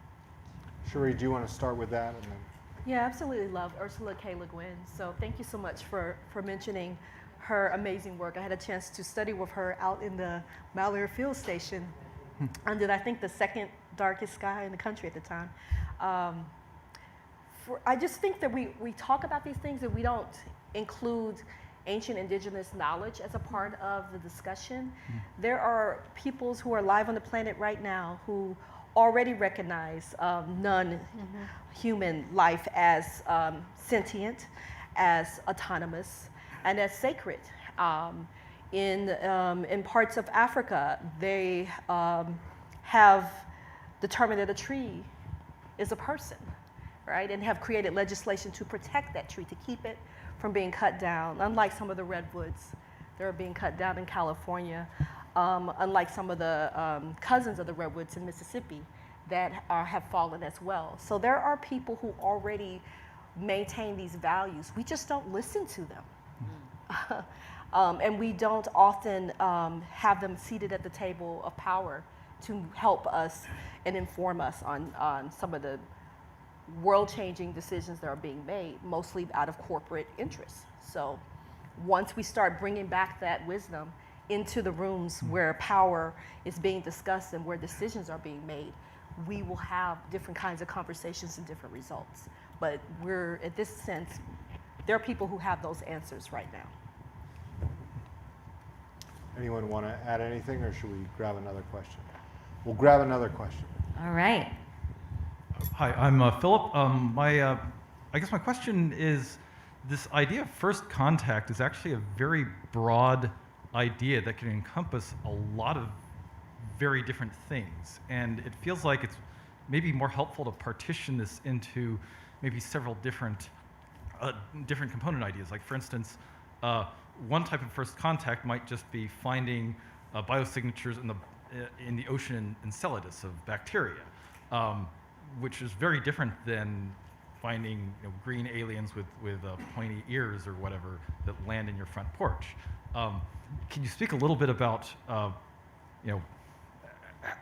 Sheree, do you want to start with that? And then... Yeah, I absolutely love Ursula K. Le Guin. So thank you so much for mentioning her amazing work. I had a chance to study with her out in the Malheur Field Station under, I think, the second darkest sky in the country at the time. I just think that we talk about these things and we don't include ancient indigenous knowledge as a part of the discussion. There are peoples who are alive on the planet right now who already recognize non-human life as sentient, as autonomous, and as sacred. In parts of Africa, they have determined that a tree is a person, right? And have created legislation to protect that tree, to keep it from being cut down, unlike some of the redwoods that are being cut down in California, unlike some of the cousins of the redwoods in Mississippi that have fallen as well. So there are people who already maintain these values. We just don't listen to them. And we don't often have them seated at the table of power to help us and inform us on some of the world-changing decisions that are being made, mostly out of corporate interests. So once we start bringing back that wisdom into the rooms where power is being discussed and where decisions are being made, we will have different kinds of conversations and different results. But we're, at this sense, there are people who have those answers right now. Anyone want to add anything, or should we grab another question? We'll grab another question. All right. Hi, I'm Philip. I guess my question is, this idea of first contact is actually a very broad idea that can encompass a lot of very different things. And it feels like it's maybe more helpful to partition this into maybe several different component ideas. Like, for instance, one type of first contact might just be finding biosignatures in the ocean Enceladus of bacteria, which is very different than finding green aliens with pointy ears or whatever that land in your front porch. Can you speak a little bit about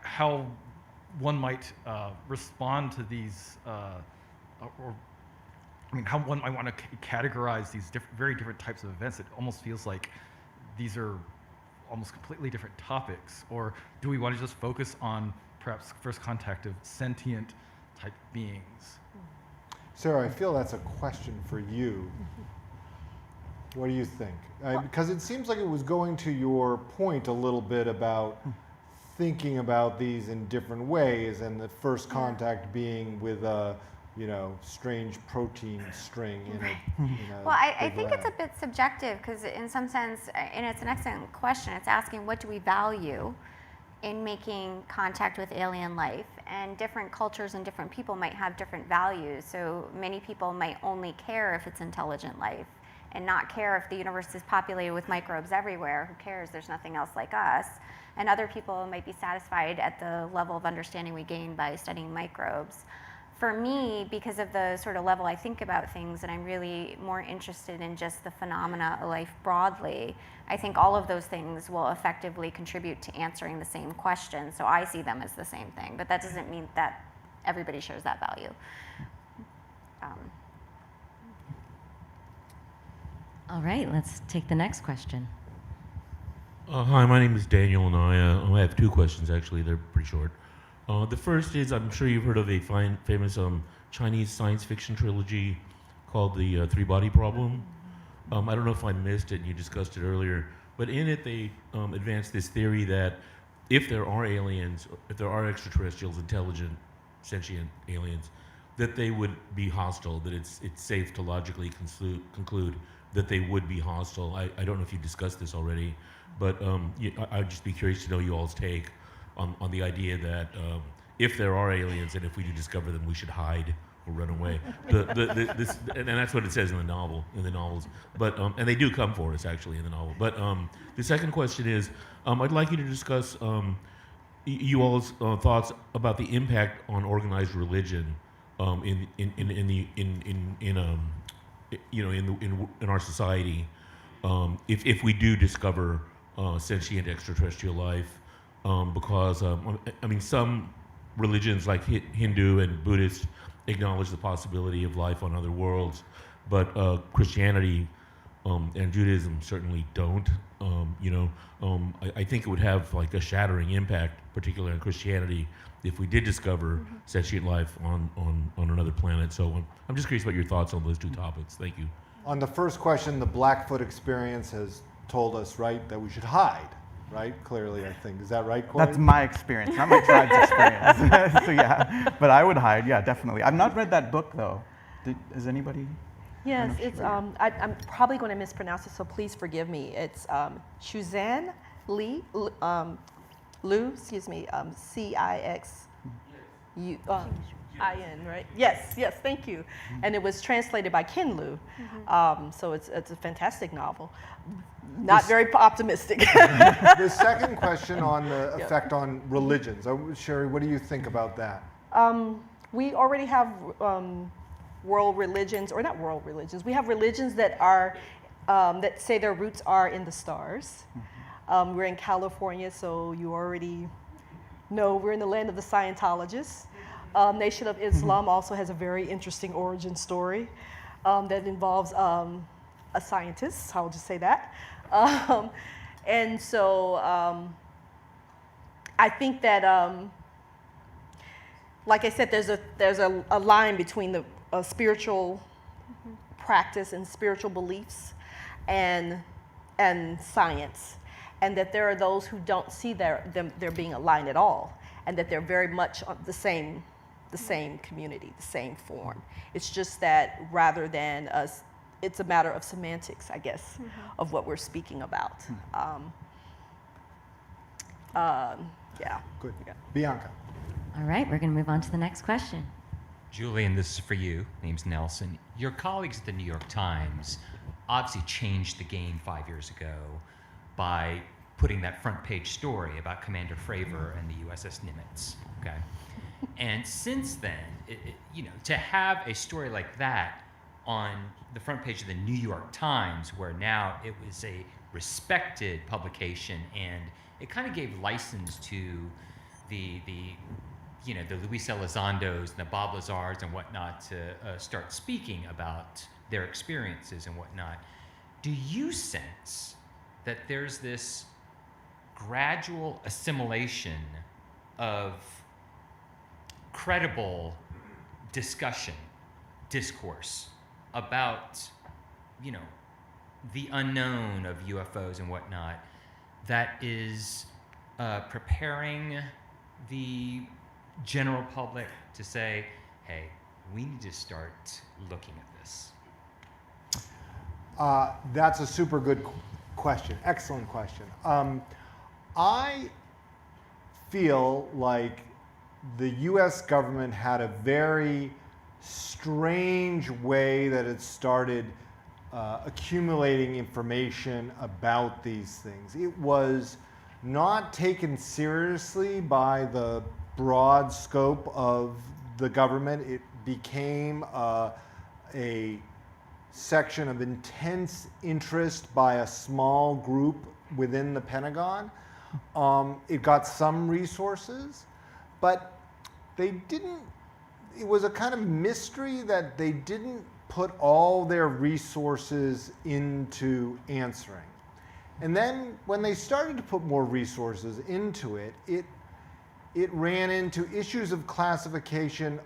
how one might respond to these, how one might want to categorize these very different types of events? It almost feels like these are almost completely different topics. Or do we want to just focus on perhaps first contact of sentient type beings? Sarah, I feel that's a question for you. What do you think? Because it seems like it was going to your point a little bit about thinking about these in different ways, and the first contact being with a strange protein string in a Well, I big think lab. it's a bit subjective, because in some sense, and it's an excellent question, it's asking what do we value in making contact with alien life, and different cultures and different people might have different values. So many people might only care if it's intelligent life and not care if the universe is populated with microbes everywhere. Who cares? There's nothing else like us. And other people might be satisfied at the level of understanding we gain by studying microbes. For me, because of the sort of level I think about things, and I'm really more interested in just the phenomena of life broadly, I think all of those things will effectively contribute to answering the same question. So I see them as the same thing, but that doesn't mean that everybody shares that value. All right, let's take the next question. Hi, my name is Daniel, and I have two questions, actually. They're pretty short. The first is, I'm sure you've heard of a famous Chinese science fiction trilogy called The Three-Body Problem. I don't know if I missed it, and you discussed it earlier, but in it they advanced this theory that if there are aliens, if there are extraterrestrials, intelligent, sentient aliens, that they would be hostile, that it's safe to logically conclude that they would be hostile. I don't know if you discussed this already, but I'd just be curious to know you all's take on the idea that if there are aliens and if we do discover them, we should hide or run away. And that's what it says in the novels. But and they do come for us actually in the novel. But the second question is, I'd like you to discuss you all's thoughts about the impact on organized religion in our society, if we do discover sentient extraterrestrial life, because some religions like Hindu and Buddhist acknowledge the possibility of life on other worlds, but Christianity and Judaism certainly don't. I think it would have like a shattering impact, particularly on Christianity, if we did discover sentient life on another planet. So I'm just curious about your thoughts on those two topics. Thank you. On the first question, the Blackfoot experience has told us, right, that we should hide, right? Clearly, I think. Is that right, Corey? That's my experience, not my tribe's experience. So yeah, but I would hide, yeah, definitely. I've not read that book though. Is anybody? Yes, it's, I'm probably going to mispronounce it, so please forgive me. It's Suzanne Liu, Cixin, right? Yes, thank you. And it was translated by Ken Liu. So it's a fantastic novel. Not very optimistic. The second question on the effect on religions. Sheree, what do you think about that? We already have world religions, or not world religions. We have religions that are that say their roots are in the stars. We're in California, so you already No, we're in the land of the Scientologists. Nation of Islam also has a very interesting origin story that involves a scientist, I'll just say that. And so I think that, like I said, there's a line between the spiritual practice and spiritual beliefs and science, and that there are those who don't see there being aligned at all, and that they're very much the same community, the same form. It's just that rather than us, it's a matter of semantics, I guess, of what we're speaking about. Yeah. Good. Yeah. Bianca. All right, we're going to move on to the next question. Julian, this is for you. Name's Nelson. Your colleagues at the New York Times obviously changed the game 5 years ago by putting that front page story about Commander Fravor and the USS Nimitz. Okay, and since then, to have a story like that on the front page of the New York Times, where now it was a respected publication and it kind of gave license to the Luis Elizondos and the Bob Lazars and whatnot to start speaking about their experiences and whatnot. Do you sense that there's this gradual assimilation of credible discourse about, the unknown of UFOs and whatnot that is preparing the general public to say, hey, we need to start looking at this? That's a super good question. Excellent question. I feel like the US government had a very strange way that it started accumulating information about these things. It was not taken seriously by the broad scope of the government. It became a section of intense interest by a small group within the Pentagon. It got some resources, but they didn't, it was a kind of mystery that they didn't put all their resources into answering. And then when they started to put more resources into it, it ran into issues of classification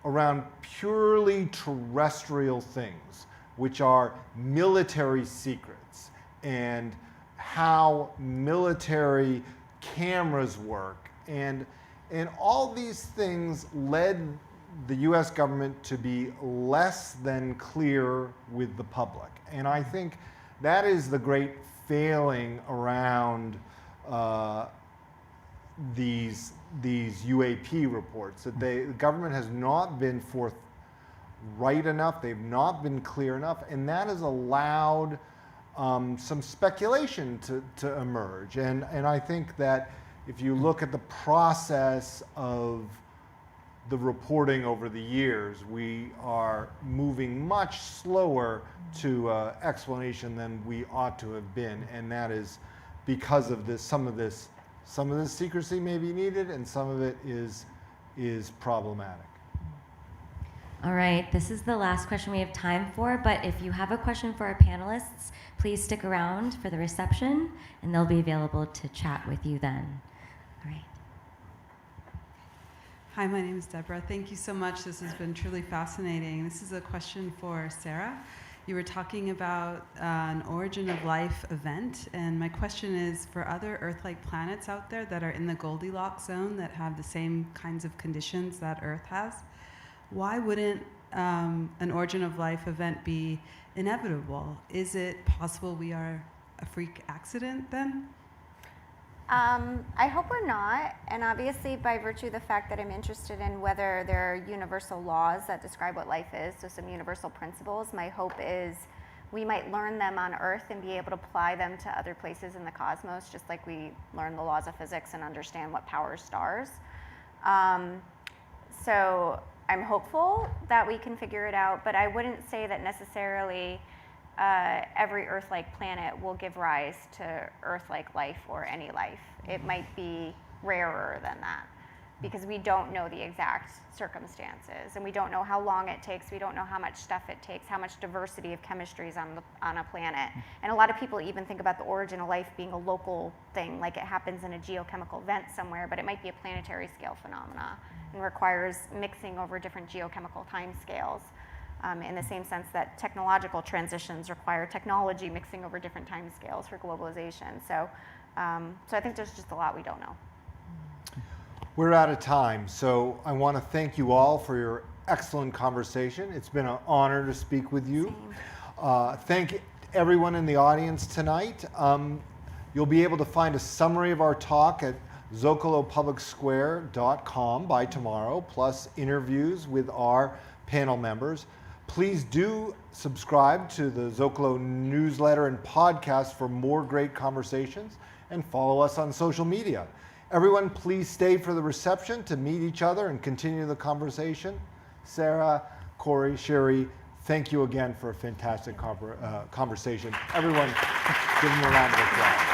around purely terrestrial things, which are military secrets and how military cameras work. And all these things led the US government to be less than clear with the public. And I think that is the great failing around these UAP reports, that the government has not been forthright enough, they've not been clear enough, and that has allowed some speculation to emerge. And I think that if you look at the process of the reporting over the years, we are moving much slower to explanation than we ought to have been, and that is because of this. Some of this secrecy may be needed, and some of it is problematic. All right, this is the last question we have time for, but if you have a question for our panelists, please stick around for the reception, and they'll be available to chat with you then. All right. Hi, my name is Deborah. Thank you so much. This has been truly fascinating. This is a question for Sarah. You were talking about an origin of life event, and my question is, for other Earth-like planets out there that are in the Goldilocks zone that have the same kinds of conditions that Earth has, why wouldn't an origin of life event be inevitable? Is it possible we are a freak accident then? I hope we're not, and obviously by virtue of the fact that I'm interested in whether there are universal laws that describe what life is, so some universal principles, my hope is we might learn them on Earth and be able to apply them to other places in the cosmos, just like we learn the laws of physics and understand what powers stars. So I'm hopeful that we can figure it out, but I wouldn't say that necessarily every Earth-like planet will give rise to Earth-like life or any life. It might be rarer than that, because we don't know the exact circumstances, and we don't know how long it takes, we don't know how much stuff it takes, how much diversity of chemistry is on a planet. And a lot of people even think about the origin of life being a local thing, like it happens in a geochemical vent somewhere, but it might be a planetary scale phenomena and requires mixing over different geochemical time scales. In the same sense that technological transitions require technology mixing over different time scales for globalization. So I think there's just a lot we don't know. We're out of time, so I want to thank you all for your excellent conversation. It's been an honor to speak with you. Thank everyone in the audience tonight. You'll be able to find a summary of our talk at zocalopublicsquare.com by tomorrow, plus interviews with our panel members. Please do subscribe to the Zócalo newsletter and podcast for more great conversations, and follow us on social media. Everyone, please stay for the reception to meet each other and continue the conversation. Sarah, Corey, Sheree, thank you again for a fantastic conversation. Everyone, give them a round of applause.